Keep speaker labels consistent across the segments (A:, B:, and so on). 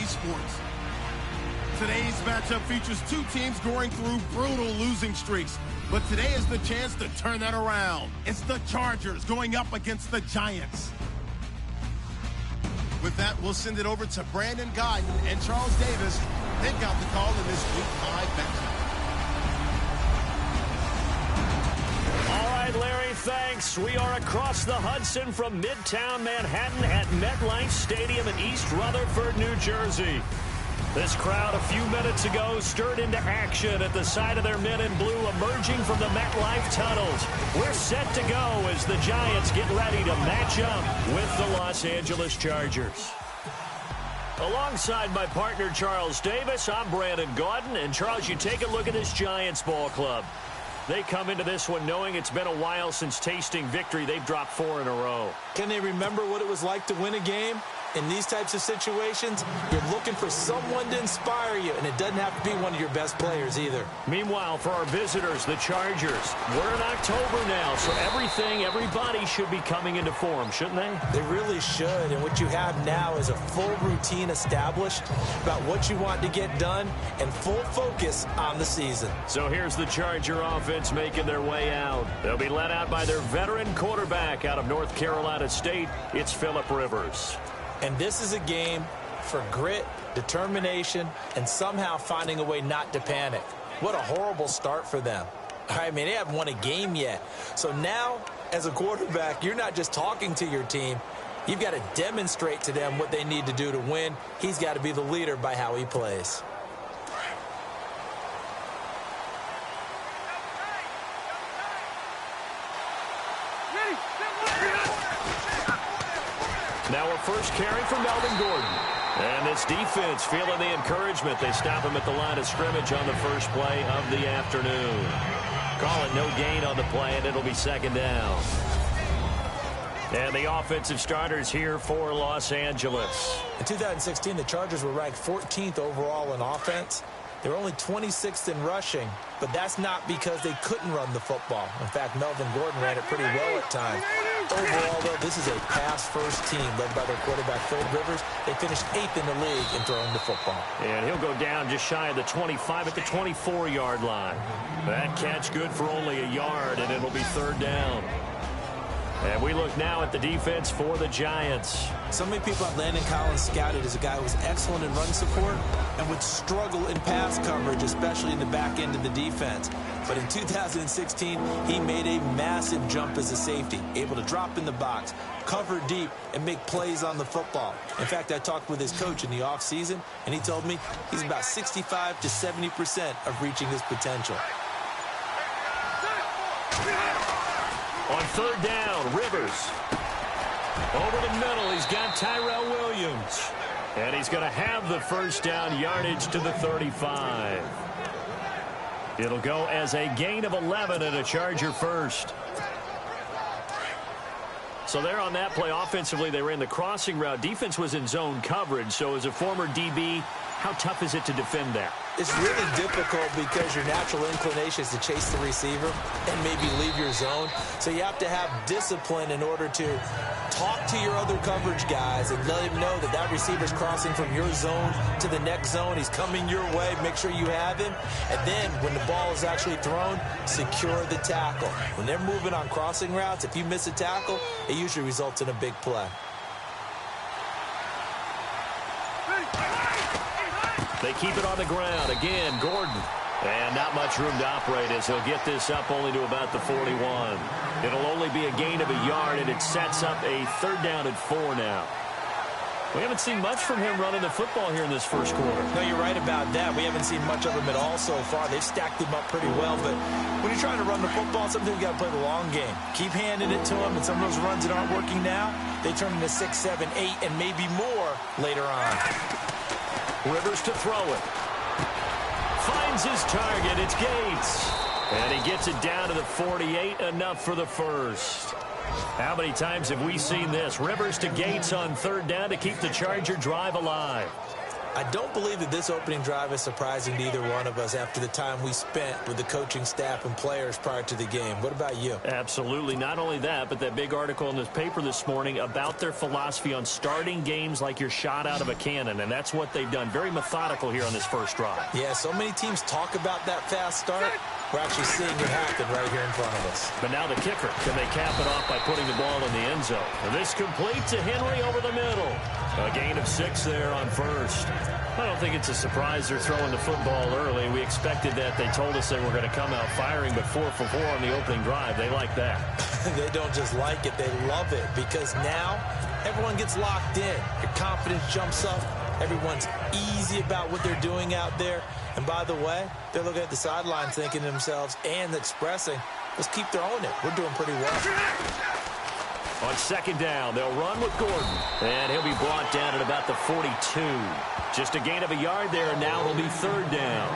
A: esports. Today's matchup features two teams going through brutal losing streaks, but today is the chance to turn that around. It's the Chargers going up against the Giants. With that, we'll send it over to Brandon Godden and Charles Davis. They've got the call in this Week 5 matchup.
B: All right, Larry, thanks. We are across the Hudson from Midtown Manhattan at MetLife Stadium in East Rutherford, New Jersey. This crowd a few minutes ago stirred into action at the side of their men in blue emerging from the MetLife tunnels. We're set to go as the Giants get ready to match up with the Los Angeles Chargers. Alongside my partner Charles Davis, I'm Brandon Godden. And Charles, you take a look at this Giants ball club. They come into this one knowing it's been a while since tasting victory. They've dropped 4 in a row.
C: Can they remember what it was like to win a game? In these types of situations, you're looking for someone to inspire you, and it doesn't have to be one of your best players either.
B: Meanwhile, for our visitors, the Chargers, we're in October now, so everybody should be coming into form, shouldn't they?
C: They really should, and what you have now is a full routine established about what you want to get done and full focus on the season.
B: So here's the Charger offense making their way out. They'll be led out by their veteran quarterback out of North Carolina State. It's Phillip Rivers.
C: And this is a game for grit, determination, and somehow finding a way not to panic. What a horrible start for them. I mean, they haven't won a game yet. So now, as a quarterback, you're not just talking to your team. You've got to demonstrate to them what they need to do to win. He's got to be the leader by how he plays.
B: Now a first carry for Melvin Gordon. And this defense feeling the encouragement. They stop him at the line of scrimmage on the first play of the afternoon. Call it no gain on the play, and it'll be second down. And the offensive starters here for Los Angeles.
C: In 2016, the Chargers were ranked 14th overall in offense. They were only 26th in rushing, but that's not because they couldn't run the football. In fact, Melvin Gordon ran it pretty well at times. Overall, though, this is a pass-first team led by their quarterback, Phillip Rivers. They finished 8th in the league in throwing the football.
B: And he'll go down just shy of the 25 at the 24-yard line. That catch good for only a yard, and it'll be third down. And we look now at the defense for the Giants.
C: So many people have Landon Collins scouted as a guy who was excellent in run support and would struggle in pass coverage, especially in the back end of the defense. But in 2016, he made a massive jump as a safety, able to drop in the box, cover deep, and make plays on the football. In fact, I talked with his coach in the offseason, and he told me he's about 65 to 70% of reaching his potential.
B: On third down, Rivers. Over the middle, he's got Tyrell Williams. And he's going to have the first down yardage to the 35. It'll go as a gain of 11 and a Charger first. So there on that play, offensively, they ran the crossing route. Defense was in zone coverage. So as a former DB, how tough is it to defend that?
C: It's really difficult because your natural inclination is to chase the receiver and maybe leave your zone. So you have to have discipline in order to talk to your other coverage guys and let him know that that receiver's crossing from your zone to the next zone. He's coming your way. Make sure you have him. And then when the ball is actually thrown, secure the tackle. When they're moving on crossing routes, if you miss a tackle, it usually results in a big play.
B: They keep it on the ground. Again, Gordon. And not much room to operate as he'll get this up only to about the 41. It'll only be a gain of a yard, and it sets up a third down at 4 now. We haven't seen much from him running the football here in this first quarter.
C: No, you're right about that. We haven't seen much of him at all so far. They've stacked him up pretty well, but when you're trying to run the football, sometimes you got to play the long game. Keep handing it to him, and some of those runs that aren't working now, they turn into 6, 7, 8, and maybe more later on.
B: Rivers to throw it. Finds his target. It's Gates. And he gets it down to the 48. Enough for the first. How many times have we seen this? Rivers to Gates on third down to keep the Charger drive alive.
C: I don't believe that this opening drive is surprising to either one of us after the time we spent with the coaching staff and players prior to the game. What about you?
B: Absolutely. Not only that, but that big article in this paper this morning about their philosophy on starting games like you're shot out of a cannon, and that's what they've done. Very methodical here on this first drive.
C: Yeah, so many teams talk about that fast start. We're actually seeing it happen right here in front of us.
B: But now the kicker. Can they cap it off by putting the ball in the end zone? And this complete to Henry over the middle. A gain of 6 there on first. I don't think it's a surprise they're throwing the football early. We expected that. They told us they were going to come out firing, but 4 for 4 on the opening drive. They like that.
C: They don't just like it. They love it because now everyone gets locked in. Your confidence jumps up. Everyone's easy about what they're doing out there. And by the way, they're looking at the sidelines thinking to themselves and expressing, let's keep throwing it. We're doing pretty well.
B: On second down, they'll run with Gordon. And he'll be brought down at about the 42. Just a gain of a yard there, and now it'll be third down.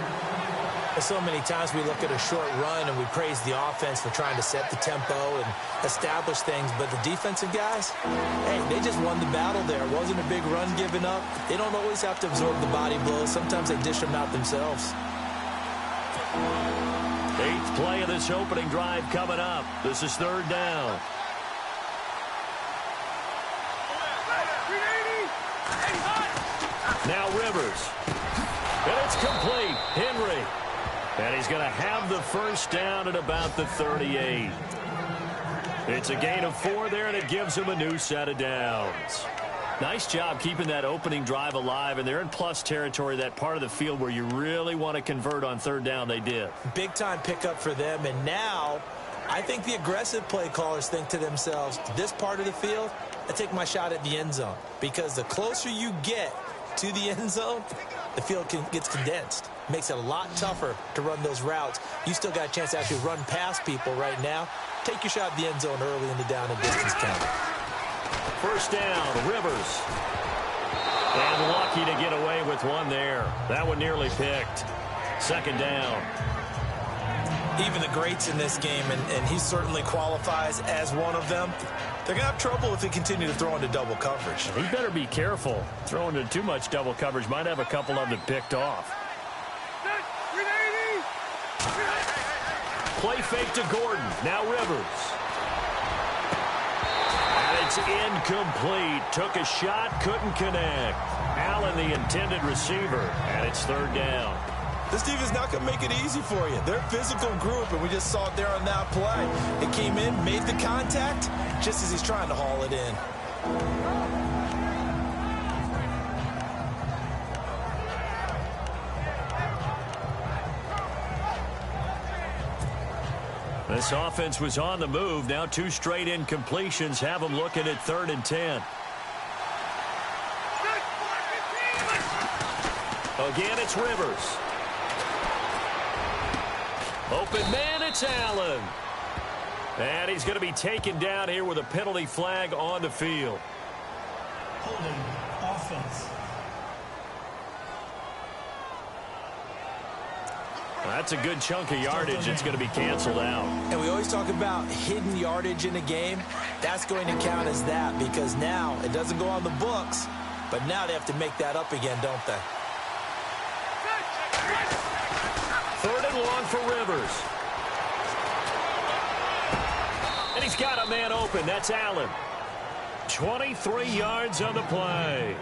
C: So many times we look at a short run and we praise the offense for trying to set the tempo and establish things, but the defensive guys, hey, they just won the battle there. It wasn't a big run given up. They don't always have to absorb the body blows. Sometimes they dish them out themselves.
B: 8th play of this opening drive coming up. This is third down. Now Rivers. And it's complete. Henry. And he's going to have the first down at about the 38. It's a gain of 4 there, and it gives him a new set of downs. Nice job keeping that opening drive alive, and they're in plus territory, that part of the field where you really want to convert on third down. They did. Big-time pickup for them, and now I think the aggressive play callers think to themselves, this part of the field, I take my shot at the end zone, because the closer you get to the end zone, the field gets condensed. Makes it a lot tougher to run those routes. You still got a chance to actually run past people right now. Take your shot at the end zone early in the down and distance count. First down, Rivers. And lucky to get away with one there. That one nearly picked. Second down. Even the greats in this game, and he certainly qualifies as one of them, they're going to have trouble if they continue to throw into double coverage. He better be careful. Throwing into too much double coverage might have a couple of them picked off. Play fake to Gordon. Now Rivers. And it's incomplete. Took a shot, couldn't connect. Allen, the intended receiver, and it's third down. This defense not going to make it easy for you. They're a physical group, and we just saw it there on that play. It came in, made the contact, just as he's trying to haul it in. This offense was on the move. Now 2 straight incompletions have them looking at 3rd and 10. Again, it's Rivers. Open man, it's Allen. And he's going to be taken down here with a penalty flag on the field.
D: Holding offense.
B: That's a good chunk of yardage. It's going to be canceled out. And we always talk about hidden yardage in a game. That's going to count as that because now it doesn't go on the books, but now they have to make that up again, don't they? 3rd and long for Rivers. And he's got a man open. That's Allen. 23 yards on the play.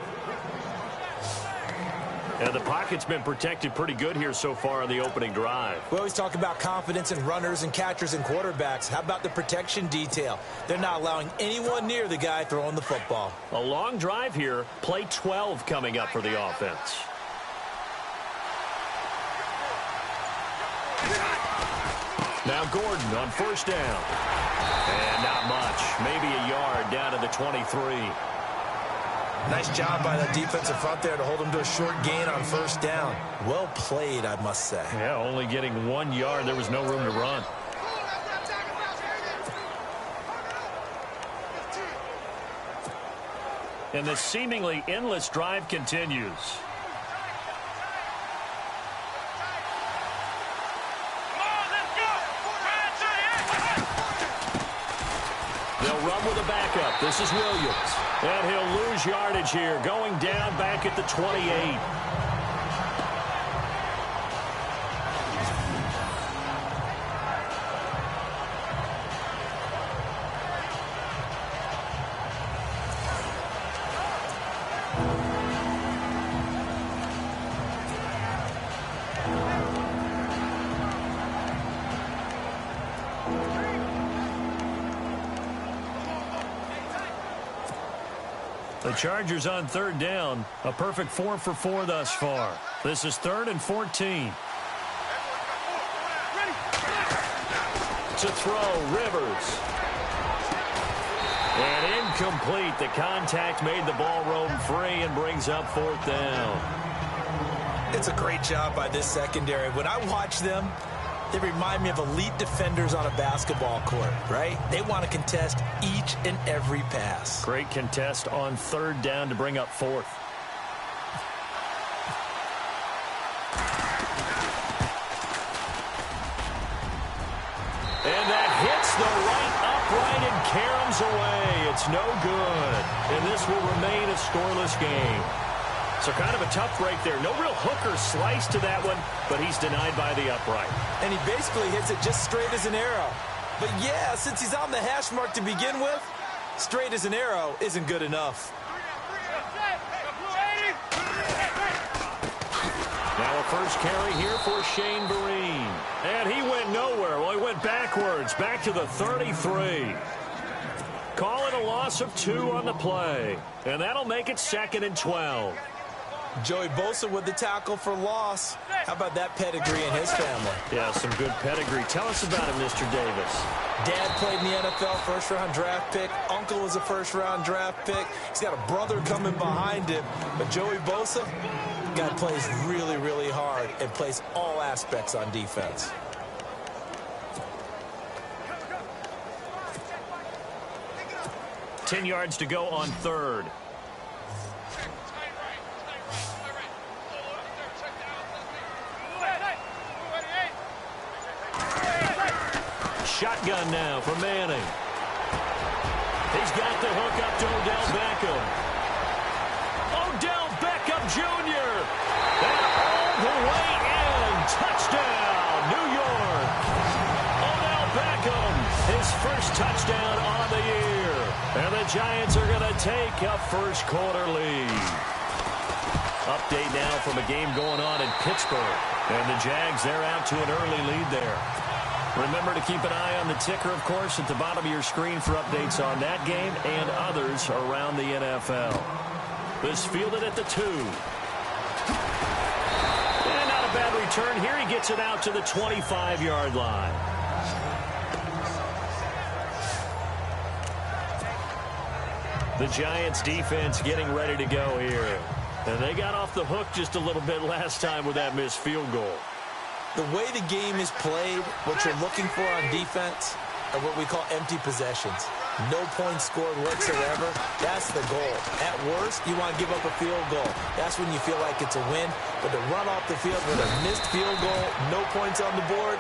B: And the pocket's been protected pretty good here so far on the opening drive. We always talk about confidence in runners and catchers and quarterbacks. How about the protection detail? They're not allowing anyone near the guy throwing the football. A long drive here. Play 12 coming up for the offense. Now Gordon on first down. And not much. Maybe a yard down to the 23. Nice job by the defensive front there to hold him to a short gain on first down. Well played, I must say. Yeah, only getting 1 yard. There was no room to run. And the seemingly endless drive continues. They'll run with a backup. This is Williams. And he'll lose yardage here, going down back at the 28. The Chargers on third down. A perfect 4 for 4 thus far. This is 3rd and 14. To throw, Rivers. And incomplete. The contact made the ball roam free and brings up 4th down.
C: It's a great job by this secondary. When I watch them, they remind me of elite defenders on a basketball court, right? They want to contest each and every pass.
B: Great contest on 3rd down to bring up 4th. And that hits the right upright and caroms away. It's no good. And this will remain a scoreless game. So kind of a tough break there. No real hook or slice to that one, but he's denied by the upright.
C: And he basically hits it just straight as an arrow. But yeah, since he's on the hash mark to begin with, straight as an arrow isn't good enough.
B: Now a first carry here for Shane Vereen. And he went nowhere. Well, he went backwards, back to the 33. Call it a loss of 2 on the play. And that'll make it 2nd and 12.
C: Joey Bosa with the tackle for loss. How about that pedigree in his family?
B: Yeah, some good pedigree. Tell us about it, Mr. Davis.
C: Dad played in the NFL, first-round draft pick. Uncle was a first-round draft pick. He's got a brother coming behind him. But Joey Bosa, guy plays really, really hard and plays all aspects on defense.
B: Ten yards to go on 3rd. Shotgun now for Manning. He's got the hook up to Odell Beckham. Odell Beckham Jr. And all the way in. Touchdown, New York. Odell Beckham, his first touchdown on the year. And the Giants are going to take a first quarter lead. Update now from a game going on in Pittsburgh. And the Jags, they're out to an early lead there. Remember to keep an eye on the ticker, of course, at the bottom of your screen for updates on that game and others around the NFL. This fielded at the 2. And not a bad return here. He gets it out to the 25-yard line. The Giants defense getting ready to go here. And they got off the hook just a little bit last time with that missed field goal.
C: The way the game is played, what you're looking for on defense are what we call empty possessions. No points scored whatsoever. That's the goal. At worst, you want to give up a field goal. That's when you feel like it's a win. But to run off the field with a missed field goal, no points on the board,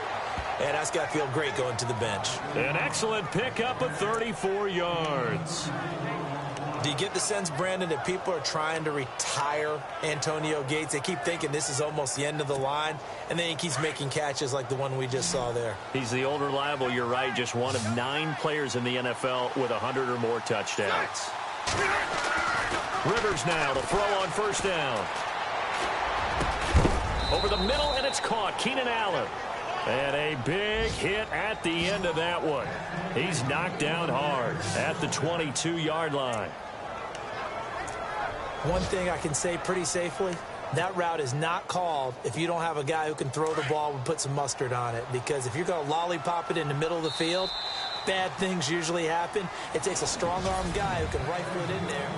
C: and that's got to feel great going to the bench.
B: An excellent pickup of 34 yards.
C: Do you get the sense, Brandon, that people are trying to retire Antonio Gates? They keep thinking this is almost the end of the line, and then he keeps making catches like the one we just saw there.
B: He's the old reliable, you're right, just one of 9 players in the NFL with 100 or more touchdowns. Rivers now to throw on first down. Over the middle, and it's caught. Keenan Allen. And a big hit at the end of that one. He's knocked down hard at the 22-yard line.
C: One thing I can say pretty safely, that route is not called if you don't have a guy who can throw the ball and put some mustard on it. Because if you're going to lollipop it in the middle of the field, bad things usually happen. It takes a strong-arm guy who can rifle it in there.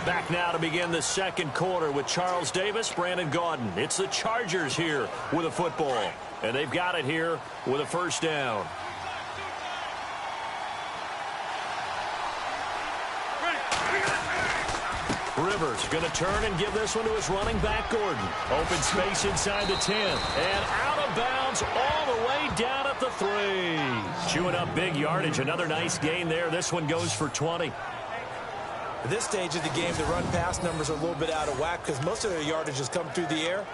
B: Back now to begin the second quarter with Charles Davis, Brandon Gaudin. It's the Chargers here with a football. And they've got it here with a first down. Rivers going to turn and give this one to his running back, Gordon. Open space inside the 10. And out of bounds all the way down at up the 3. Chewing up big yardage. Another nice gain there. This one goes for 20.
C: At this stage of the game, the run-pass numbers are a little bit out of whack because most of their yardage has come through the air.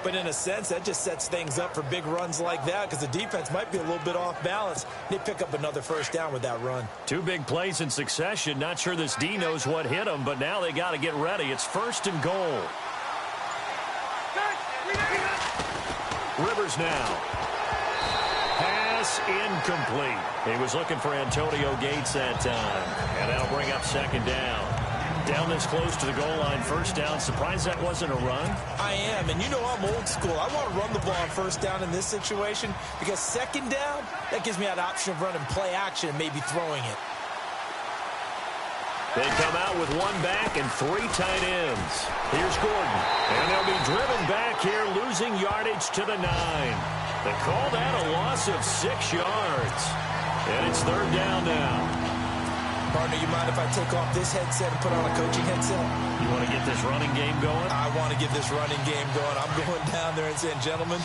C: But in a sense, that just sets things up for big runs like that because the defense might be a little bit off balance. They pick up another first down with that run. 2
B: big plays in succession. Not sure this D knows what hit them, but now they got to get ready. It's 1st and goal. Rivers now. Pass incomplete. He was looking for Antonio Gates that time. And that'll bring up 2nd down. Down this close to the goal line, 1st down. Surprised that wasn't a run?
C: I am, and you know I'm old school. I want to run the ball on 1st down in this situation because 2nd down, that gives me that option of running play action and maybe throwing it.
B: They come out with 1 back and 3 tight ends. Here's Gordon. And they'll be driven back here, losing yardage to the 9. They call that a loss of 6 yards. And it's 3rd down now.
C: Partner, you mind if I take off this headset and put on a coaching headset?
B: You want to get this running game going?
C: I want to get this running game going. I'm going down there and saying, gentlemen,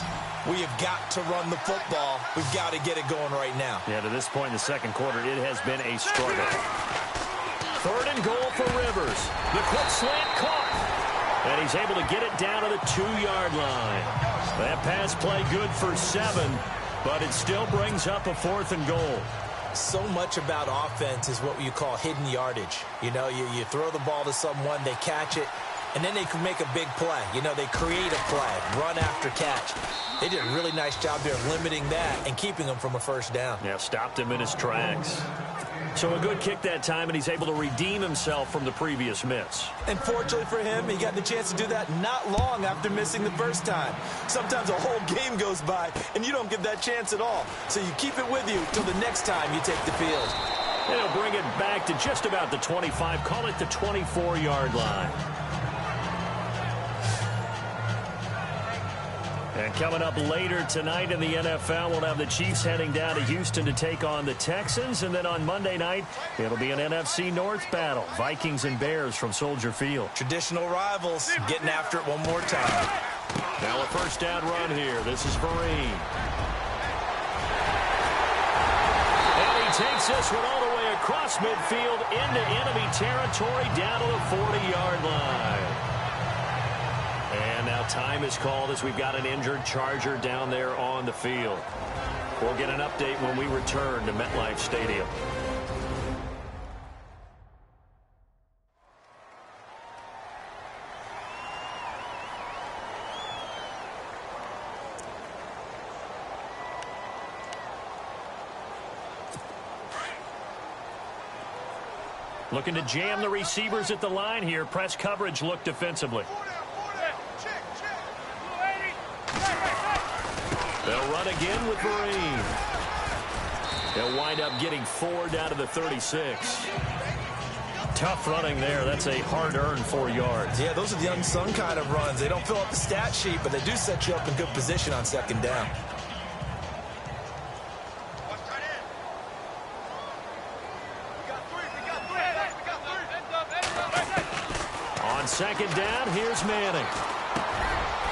C: we have got to run the football. We've got to get it going right now.
B: Yeah, to this point in the 2nd quarter, it has been a struggle. 3rd and goal for Rivers. The quick slant caught. And he's able to get it down to the 2-yard line. That pass play good for 7, but it still brings up a 4th and goal.
C: So much about offense is what you call hidden yardage. You know, you throw the ball to someone, they catch it, and then they can make a big play. You know, they create a play, run after catch. They did a really nice job there limiting that and keeping him from a 1st down.
B: Yeah, stopped him in his tracks. So a good kick that time, and he's able to redeem himself from the previous miss.
C: And fortunately for him, he got the chance to do that not long after missing the 1st time. Sometimes a whole game goes by, and you don't get that chance at all. So you keep it with you till the next time you take the field.
B: And he'll bring it back to just about the 25, call it the 24-yard line. And coming up later tonight in the NFL, we'll have the Chiefs heading down to Houston to take on the Texans. And then on Monday night, it'll be an NFC North battle. Vikings and Bears from Soldier Field.
C: Traditional rivals getting after it one more time.
B: Now a 1st down run here. This is Vereen. And he takes this one all the way across midfield into enemy territory down to the 40-yard line. And now time is called as we've got an injured Charger down there on the field. We'll get an update when we return to MetLife Stadium. Looking to jam the receivers at the line here. Press coverage look defensively. They'll run again with Vereen. They'll wind up getting 4 down to the 36. Tough running there. That's a hard-earned 4 yards.
C: Yeah, those are the unsung kind of runs. They don't fill up the stat sheet, but they do set you up in good position on 2nd down.
B: On 2nd down, here's Manning.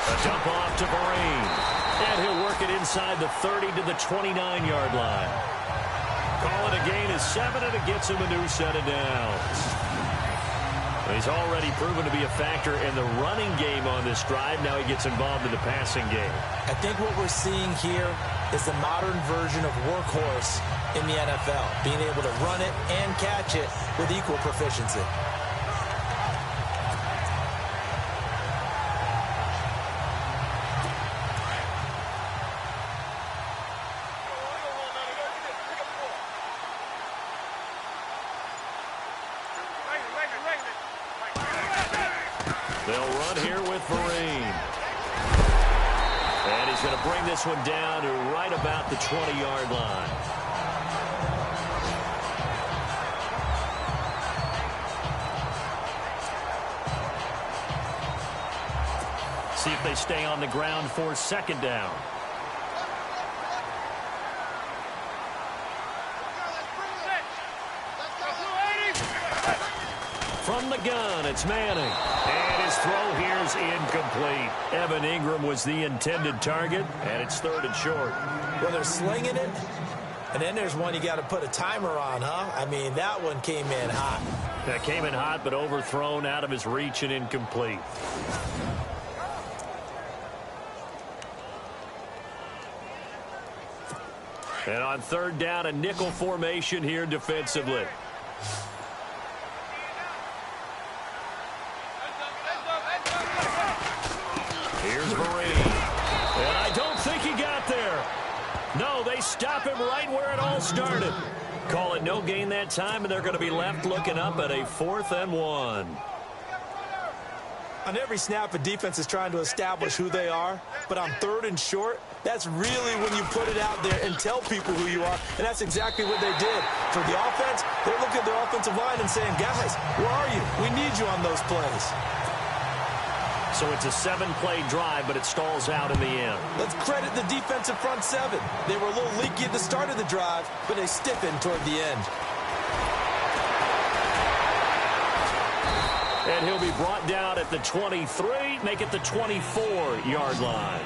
B: A dump off to Vereen. And he'll work it inside the 30 to the 29-yard line. Call it a gain of 7, and it gets him a new set of downs. He's already proven to be a factor in the running game on this drive. Now he gets involved in the passing game.
C: I think what we're seeing here is the modern version of workhorse in the NFL, being able to run it and catch it with equal proficiency.
B: They'll run here with Vereen. And he's going to bring this one down to right about the 20-yard line. See if they stay on the ground for 2nd down. From the gun, it's Manning. And his throw here is incomplete. Incomplete. Evan Ingram was the intended target, and it's 3rd and short.
C: Well, they're slinging it, and then there's one you got to put a timer on, huh? I mean, that one came in hot.
B: That came in hot, but overthrown, out of his reach, and incomplete. And on 3rd down, a nickel formation here defensively. Here's Marine. And I don't think he got there. No, they stop him right where it all started. Call it no gain that time, and they're going to be left looking up at a 4th and 1.
C: On every snap, a defense is trying to establish who they are, but on 3rd and short, that's really when you put it out there and tell people who you are, and that's exactly what they did. For the offense, they're looking at their offensive line and saying, guys, where are you? We need you on those plays.
B: So it's a 7-play drive, but it stalls out in the end.
C: Let's credit the defensive front 7. They were a little leaky at the start of the drive, but they stiffened toward the end.
B: And he'll be brought down at the 23, make it the 24-yard line.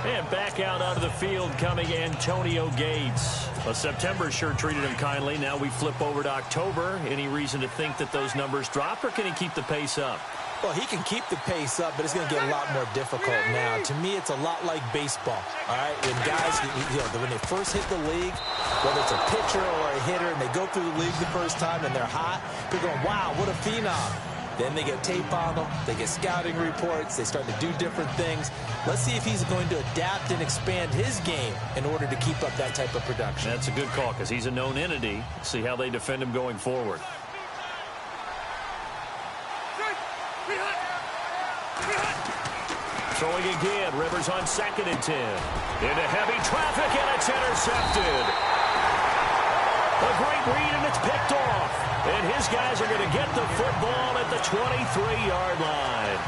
B: And back out onto the field coming Antonio Gates. Well, September sure treated him kindly. Now we flip over to October. Any reason to think that those numbers drop, or can he keep the pace up?
C: Well, he can keep the pace up, but it's going to get a lot more difficult now. To me, it's a lot like baseball, all right? When guys, when they first hit the league, whether it's a pitcher or a hitter, and they go through the league the first time and they're hot, they're going, wow, what a phenom. Then they get tape on them. They get scouting reports. They start to do different things. Let's see if he's going to adapt and expand his game in order to keep up that type of production.
B: That's a good call because he's a known entity. See how they defend him going forward. Throwing again. Rivers on 2nd and 10. Into heavy traffic, and it's intercepted. A great read, and it's picked off. And his guys are going to get the football at the 23-yard line.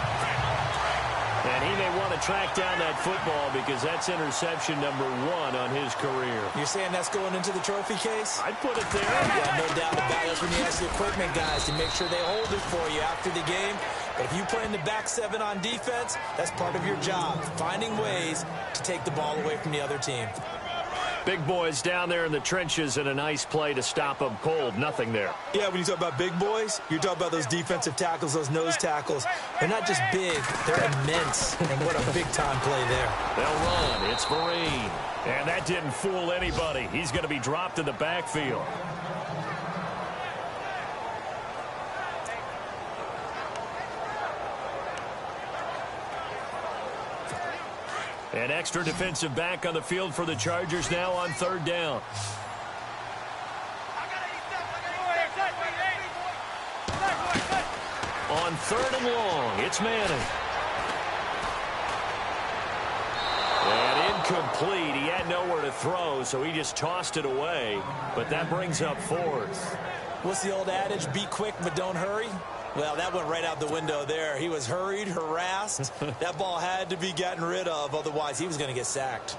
B: And he may want to track down that football because that's interception number 1 on his career.
C: You're saying that's going into the trophy case?
B: I'd put it there.
C: Yeah, no doubt about it. That's when you ask the equipment guys to make sure they hold it for you after the game. But if you play in the back 7 on defense, that's part of your job, finding ways to take the ball away from the other team.
B: Big boys down there in the trenches, and a nice play to stop them cold. Nothing there.
C: Yeah, when you talk about big boys, you're talking about those defensive tackles, those nose tackles. They're not just big, they're immense. And what a big-time play there.
B: They'll run. It's Vereen. And that didn't fool anybody. He's going to be dropped in the backfield. An extra defensive back on the field for the Chargers now on 3rd down. On 3rd and long, it's Manning. And incomplete. He had nowhere to throw, so he just tossed it away. But that brings up 4th.
C: What's the old adage? Be quick, but don't hurry. Well, that went right out the window there. He was hurried, harassed. That ball had to be gotten rid of, otherwise he was going to get sacked.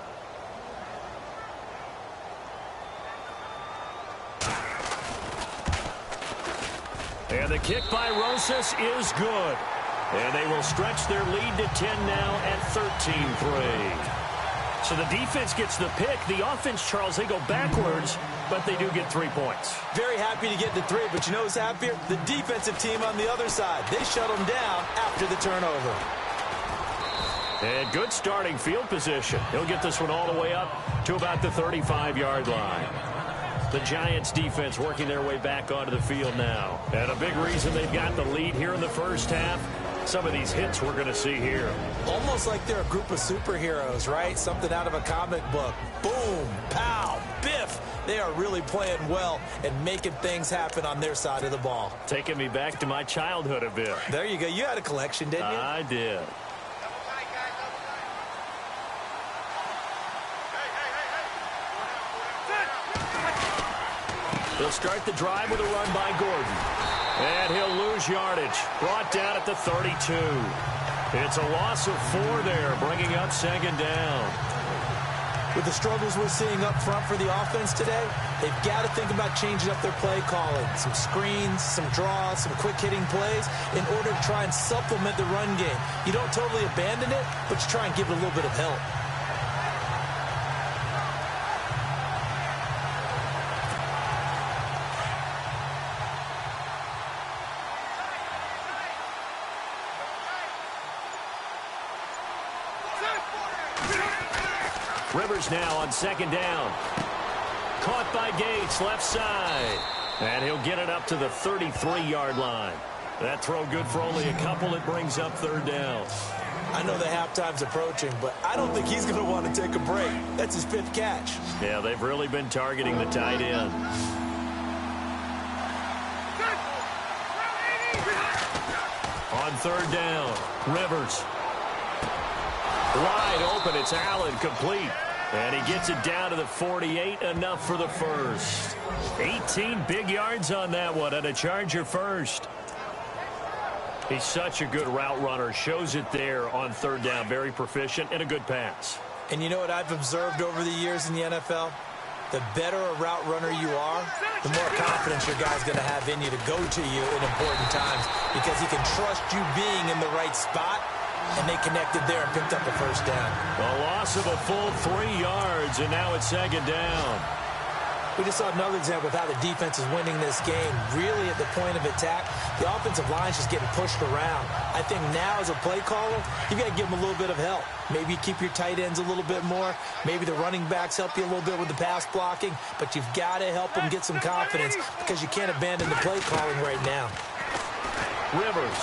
B: And the kick by Rosas is good. And they will stretch their lead to 10 now at 13-3. So the defense gets the pick. The offense, Charles, they go backwards, but they do get 3 points.
C: Very happy to get the 3, but you know who's happier? The defensive team on the other side. They shut them down after the turnover.
B: And good starting field position. He'll get this one all the way up to about the 35-yard line. The Giants defense working their way back onto the field now. And a big reason they've got the lead here in the first half, some of these hits we're going to see here.
C: Almost like they're a group of superheroes, right? Something out of a comic book. Boom, pow, biff. They are really playing well and making things happen on their side of the ball.
B: Taking me back to my childhood a bit.
C: There you go. You had a collection, didn't you?
B: I did. He'll start the drive with a run by Gordon. And he'll lose yardage. Brought down at the 32. It's a loss of 4 there, bringing up 2nd down.
C: With the struggles we're seeing up front for the offense today, they've got to think about changing up their play calling. Some screens, some draws, some quick-hitting plays in order to try and supplement the run game. You don't totally abandon it, but you try and give it a little bit of help.
B: Rivers now on second down. Caught by Gates, left side. And he'll get it up to the 33-yard line. That throw good for only a couple. It brings up third down.
C: I know the halftime's approaching, but I don't think he's going to want to take a break. That's his 5th catch.
B: Yeah, they've really been targeting the tight end. On third down, Rivers. Wide open, it's Allen, complete. And he gets it down to the 48, enough for the first. 18 big yards on that one, and a Charger first. He's such a good route runner. Shows it there on third down. Very proficient and a good pass.
C: And you know what I've observed over the years in the NFL? The better a route runner you are, the more confidence your guy's going to have in you to go to you in important times because he can trust you being in the right spot. And they connected there and picked up the first down.
B: A loss of a full 3 yards, and now it's second down.
C: We just saw another example of how the defense is winning this game. Really at the point of attack, the offensive line's just getting pushed around. I think now as a play caller, you got to give them a little bit of help. Maybe you keep your tight ends a little bit more. Maybe the running backs help you a little bit with the pass blocking. But you've got to help them get some confidence because you can't abandon the play calling right now.
B: Rivers.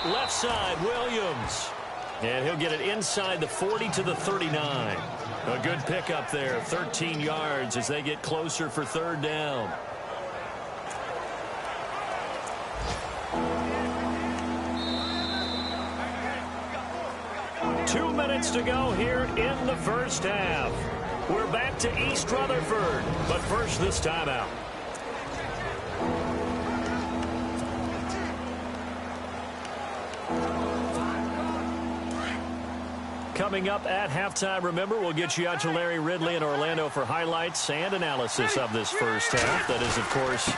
B: Left side, Williams. And he'll get it inside the 40 to the 39. A good pickup there, 13 yards as they get closer for third down. Two minutes to go here in the first half. We're back to East Rutherford, but first this timeout. Coming up at halftime, remember, we'll get you out to Larry Ridley in Orlando for highlights and analysis of this first half. That is, of course,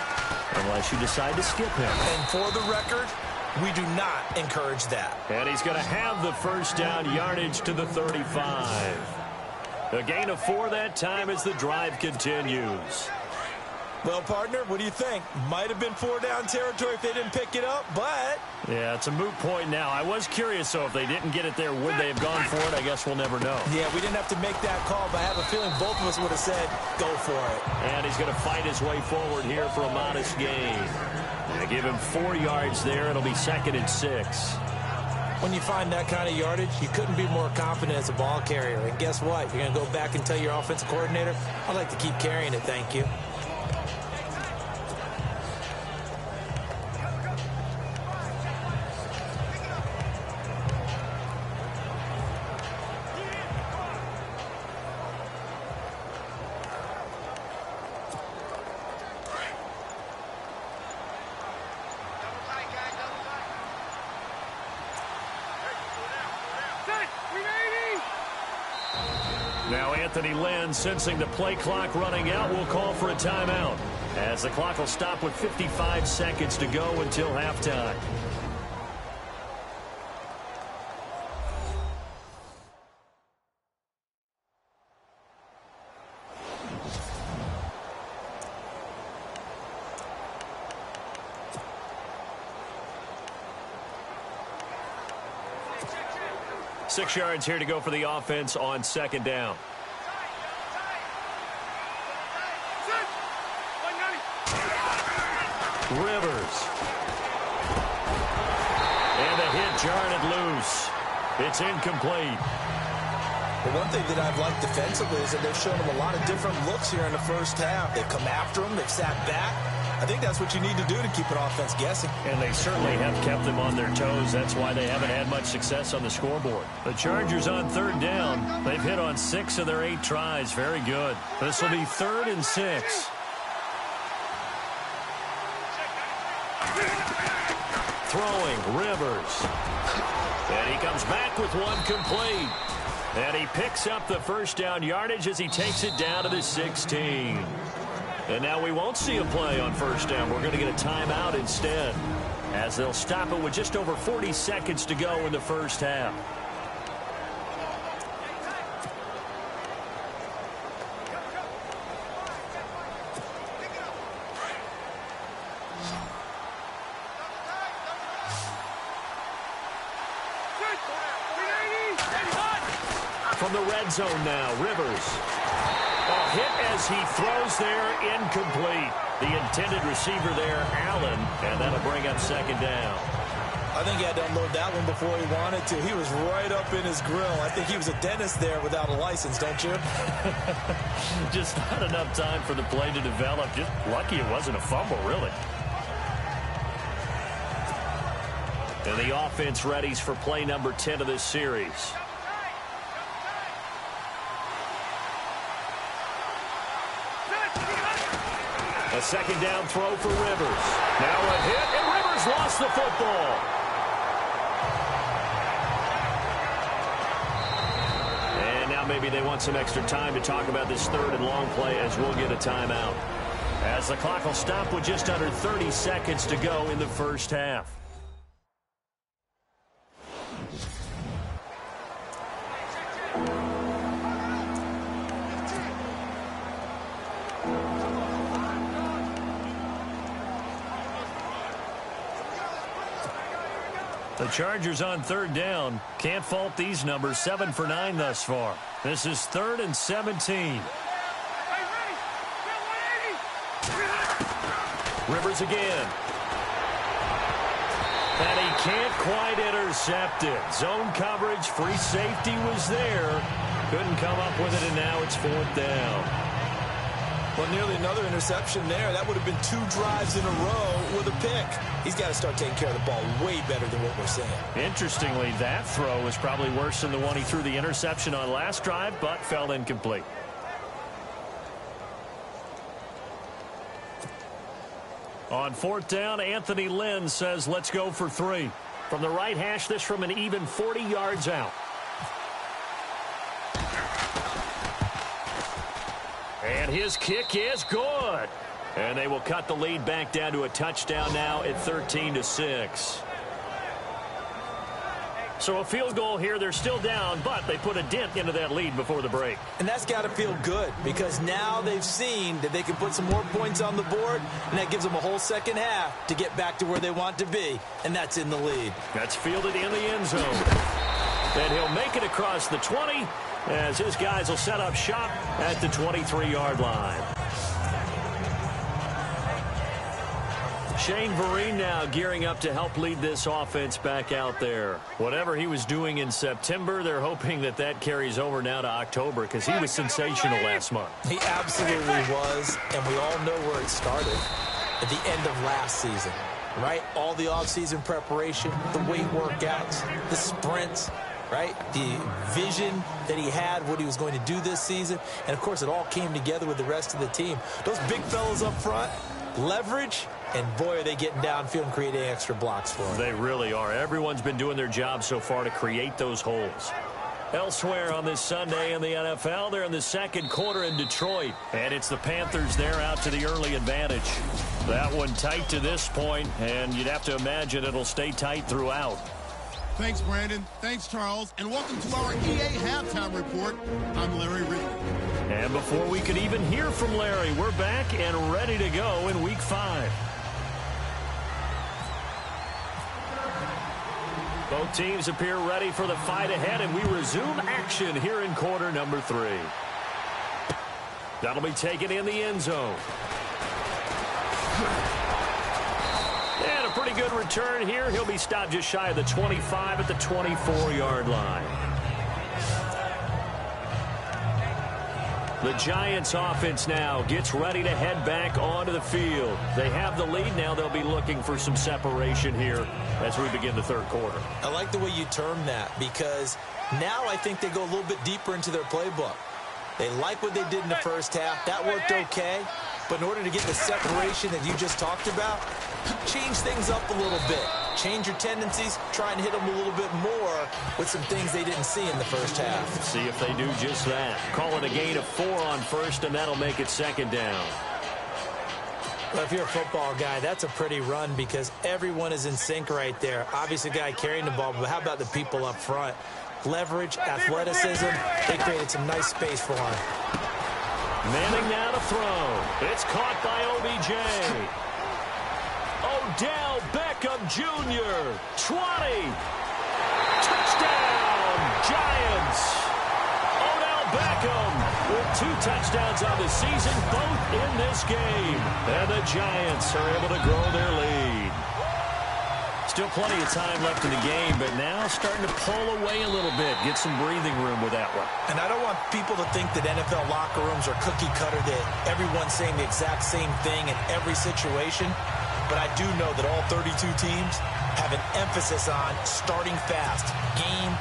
B: unless you decide to skip him.
C: And for the record, we do not encourage that.
B: And he's going to have the first down, yardage to the 35. A gain of 4 that time as the drive continues.
C: Well, partner, what do you think? Might have been 4-down territory if they didn't pick it up, but...
B: Yeah, it's a moot point now. I was curious, so if they didn't get it there, would they have gone for it? I guess we'll never know.
C: Yeah, we didn't have to make that call, but I have a feeling both of us would have said, go for it.
B: And he's going to fight his way forward here for a modest gain. They give him 4 yards there. It'll be 2nd and 6.
C: When you find that kind of yardage, you couldn't be more confident as a ball carrier. And guess what? You're going to go back and tell your offensive coordinator, I'd like to keep carrying it, thank you.
B: Now Anthony Lynn, sensing the play clock running out, will call for a timeout as the clock will stop with 55 seconds to go until halftime. Six yards here to go for the offense on second down. Rivers. And a hit jarred it loose. It's incomplete.
C: But one thing that I've liked defensively is that they've shown them a lot of different looks here in the first half. They've come after them. They've sat back. I think that's what you need to do to keep an offense guessing.
B: And they certainly have kept them on their toes. That's why they haven't had much success on the scoreboard. The Chargers on third down. They've hit on 6 of their 8 tries. Very good. This will be 3rd and 6. Throwing, Rivers. And he comes back with one complete. And he picks up the first down yardage as he takes it down to the 16. And now we won't see a play on first down. We're going to get a timeout instead, as they'll stop it with just over 40 seconds to go in the first half. From the red zone now, Rivers. A hit as he throws there, incomplete. The intended receiver there, Allen, and that'll bring up second down.
C: I think he had to unload that one before he wanted to. He was right up in his grill. I think he was a dentist there without a license, don't you?
B: Just not enough time for the play to develop. Just lucky it wasn't a fumble, really. And the offense readies for play number 10 of this series. A second down throw for Rivers. Now a hit, and Rivers lost the football. And now maybe they want some extra time to talk about this third and long play, as we'll get a timeout, as the clock will stop with just under 30 seconds to go in the first half. The Chargers on third down. Can't fault these numbers. 7 for 9 thus far. This is 3rd and 17. Rivers again. And he can't quite intercept it. Zone coverage, free safety was there. Couldn't come up with it, and now it's 4th down.
C: Well, nearly another interception there. That would have been 2 drives in a row with a pick. He's got to start taking care of the ball way better than what we're seeing.
B: Interestingly, that throw was probably worse than the one he threw the interception on last drive, but fell incomplete. On 4th down, Anthony Lynn says, let's go for 3. From the right hash, this from an even 40 yards out. And his kick is good. And they will cut the lead back down to a touchdown now at 13-6. So a field goal here. They're still down, but they put a dent into that lead before the break.
C: And that's got to feel good, because now they've seen that they can put some more points on the board, and that gives them a whole second half to get back to where they want to be, and that's in the lead.
B: That's fielded in the end zone. And he'll make it across the 20, as his guys will set up shop at the 23-yard line. Shane Vereen now gearing up to help lead this offense back out there. Whatever he was doing in September, they're hoping that that carries over now to October, because he was sensational last month.
C: He absolutely was, and we all know where it started at the end of last season, right? All the offseason preparation, the weight workouts, the sprints, right? The vision that he had, what he was going to do this season. And, of course, it all came together with the rest of the team. Those big fellas up front, leverage, and, boy, are they getting downfield and creating extra blocks for him.
B: They really are. Everyone's been doing their job so far to create those holes. Elsewhere on this Sunday in the NFL, they're in the second quarter in Detroit. And it's the Panthers there out to the early advantage. That one tight to this point, and you'd have to imagine it'll stay tight throughout.
A: Thanks, Brandon. Thanks, Charles. And welcome to our EA Halftime Report. I'm Larry Ridley.
B: And before we could even hear from Larry, we're back and ready to go in Week 5. Both teams appear ready for the fight ahead, and we resume action here in quarter number 3. That'll be taken in the end zone. And a pretty good return here. He'll be stopped just shy of the 25 at the 24-yard line. The Giants offense now gets ready to head back onto the field. They have the lead now. They'll be looking for some separation here as we begin the third quarter.
C: I like the way you term that, because now I think they go a little bit deeper into their playbook. They like what they did in the first half. That worked okay. But in order to get the separation that you just talked about, change things up a little bit. change your tendencies, try and hit them a little bit more with some things they didn't see in the first half.
B: See if they do just that. Call it a gain of 4 on first, and that'll make it second down.
C: Well, if you're a football guy, that's a pretty run because everyone is in sync right there. Obviously, the guy carrying the ball, but how about the people up front? Leverage, athleticism, they created some nice space for him.
B: Manning now to throw. It's caught by OBJ. Odell Beckham Jr. 20. Touchdown, Giants. Odell Beckham with 2 touchdowns on the season, both in this game. And the Giants are able to grow their lead. Still plenty of time left in the game, but now starting to pull away a little bit, get some breathing room with that one.
C: And I don't want people to think that NFL locker rooms are cookie cutter, that everyone's saying the exact same thing in every situation. But I do know that all 32 teams have an emphasis on starting fast. Game,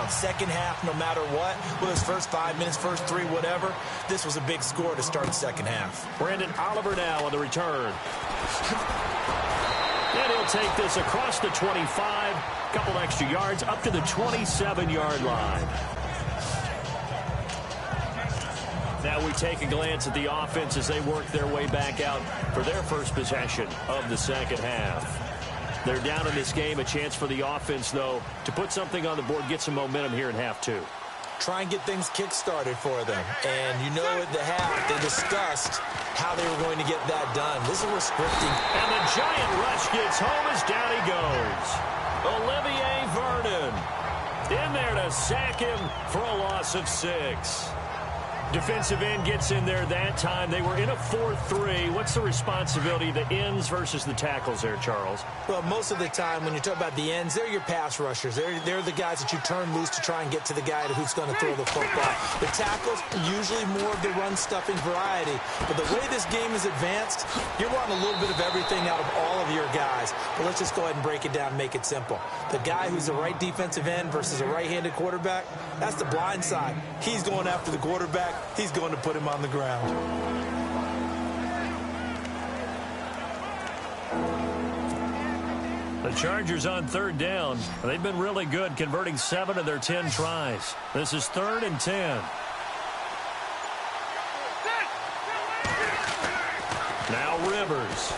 C: second half, no matter what. Whether it's first 5 minutes, first 3, whatever. This was a big score to start the second half.
B: Brandon Oliver now on the return. And he'll take this across the 25, couple extra yards, up to the 27-yard line. Now we take a glance at the offense as they work their way back out for their first possession of the second half. They're down in this game. A chance for the offense, though, to put something on the board, get some momentum here in half 2.
C: Try and get things kick-started for them. And you know at the half, they discussed how they were going to get that done. This is restricting.
B: And the giant rush gets home as down he goes. Olivier Vernon in there to sack him for a loss of 6. Defensive end gets in there that time. They were in a 4-3. What's the responsibility of the ends versus the tackles there, Charles?
C: Well, most of the time when you talk about the ends, they're your pass rushers. They're the guys that you turn loose to try and get to the guy who's going to throw the football. The tackles, usually more of the run-stuffing variety. But the way this game is advanced, you're wanting a little bit of everything out of all of your guys. But let's just go ahead and break it down and make it simple. The guy who's the right defensive end versus a right-handed quarterback, that's the blind side. He's going after the quarterback. He's going to put him on the ground.
B: The Chargers on third down. They've been really good, converting 7 of their 10 tries. This is 3rd and 10. Now Rivers.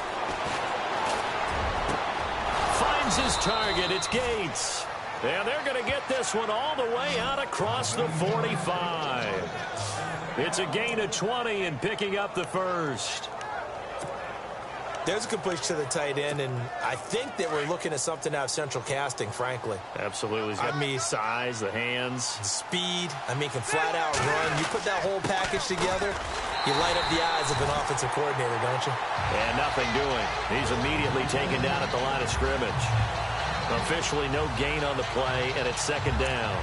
B: Finds his target. It's Gates. And they're going to get this one all the way out across the 45. It's a gain of 20 and picking up the first.
C: There's a completion to the tight end, and I think that we're looking at something out of central casting, frankly.
B: Absolutely.
C: I mean,
B: size, the hands.
C: Speed. I mean, can flat out run. You put that whole package together, you light up the eyes of an offensive coordinator, don't you?
B: And nothing doing. He's immediately taken down at the line of scrimmage. Officially no gain on the play, and it's second down.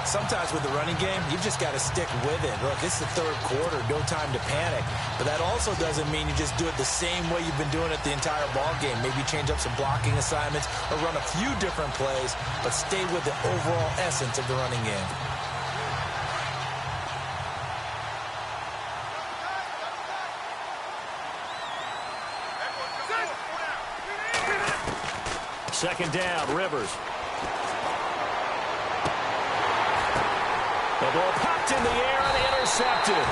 C: Sometimes with the running game, you've just got to stick with it. Look, it's the third quarter, no time to panic. But that also doesn't mean you just do it the same way you've been doing it the entire ball game. Maybe change up some blocking assignments or run a few different plays, but stay with the overall essence of the running game.
B: Second down, Rivers. The ball popped in the air and intercepted.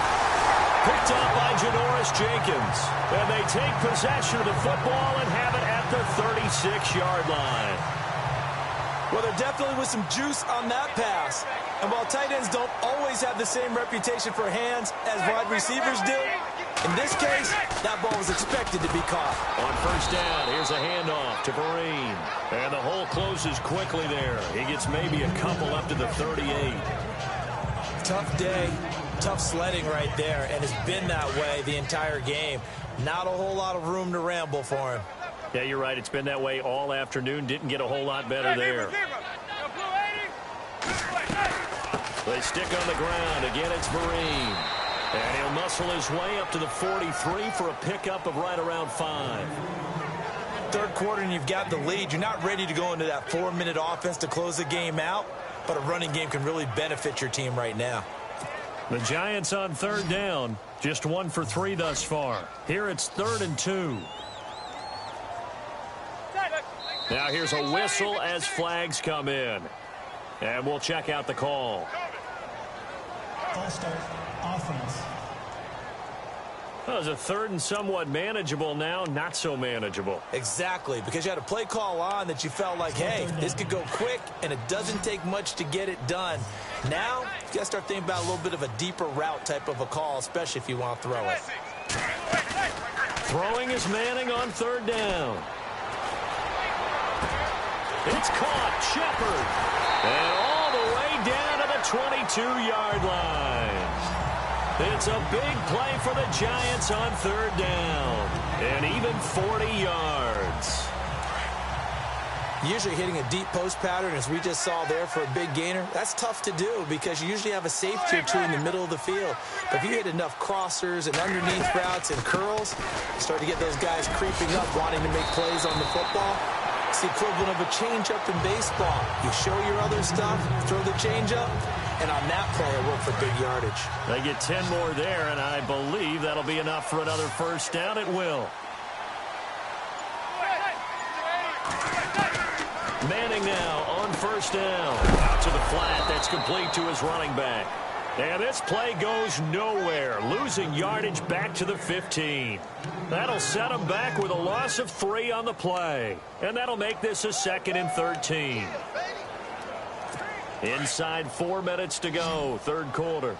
B: Picked up by Janoris Jenkins. And they take possession of the football and have it at the 36-yard line.
C: Well, there definitely was some juice on that pass. And while tight ends don't always have the same reputation for hands as wide receivers do, in this case, that ball was expected to be caught.
B: On first down, here's a handoff to Vereen. And the hole closes quickly there. He gets maybe a couple up to the 38.
C: Tough day, tough sledding right there, and it's been that way the entire game. Not a whole lot of room to ramble for him.
B: Yeah, you're right. It's been that way all afternoon. Didn't get a whole lot better there. They stick on the ground. Again, it's Vereen. And he'll muscle his way up to the 43 for a pickup of right around 5.
C: Third quarter and you've got the lead. You're not ready to go into that 4-minute offense to close the game out, but a running game can really benefit your team right now.
B: The Giants on third down. Just 1 for 3 thus far. Here it's 3rd and 2. Now here's a whistle as flags come in. And we'll check out the call.
D: False start, offense.
B: Well, it was a third and somewhat manageable, now not so manageable.
C: Exactly, because you had a play call on that you felt like, hey, this could go quick, and it doesn't take much to get it done. Now, you got to start thinking about a little bit of a deeper route type of a call, especially if you want to throw it.
B: Throwing is Manning on third down. It's caught, Shepard. And all the way down to the 22-yard line. It's a big play for the Giants on third down. And even 40 yards.
C: Usually hitting a deep post pattern, as we just saw there for a big gainer, that's tough to do because you usually have a safety or two in the middle of the field. But if you hit enough crossers and underneath routes and curls, you start to get those guys creeping up, wanting to make plays on the football. It's the equivalent of a changeup in baseball. You show your other stuff, throw the changeup, and on that play, it worked for big yardage.
B: They get 10 more there, and I believe that'll be enough for another first down. It will. Manning now on first down. Out to the flat. That's complete to his running back. And this play goes nowhere. Losing yardage back to the 15. That'll set him back with a loss of 3 on the play. And that'll make this a 2nd and 13. Inside 4 minutes to go, third quarter.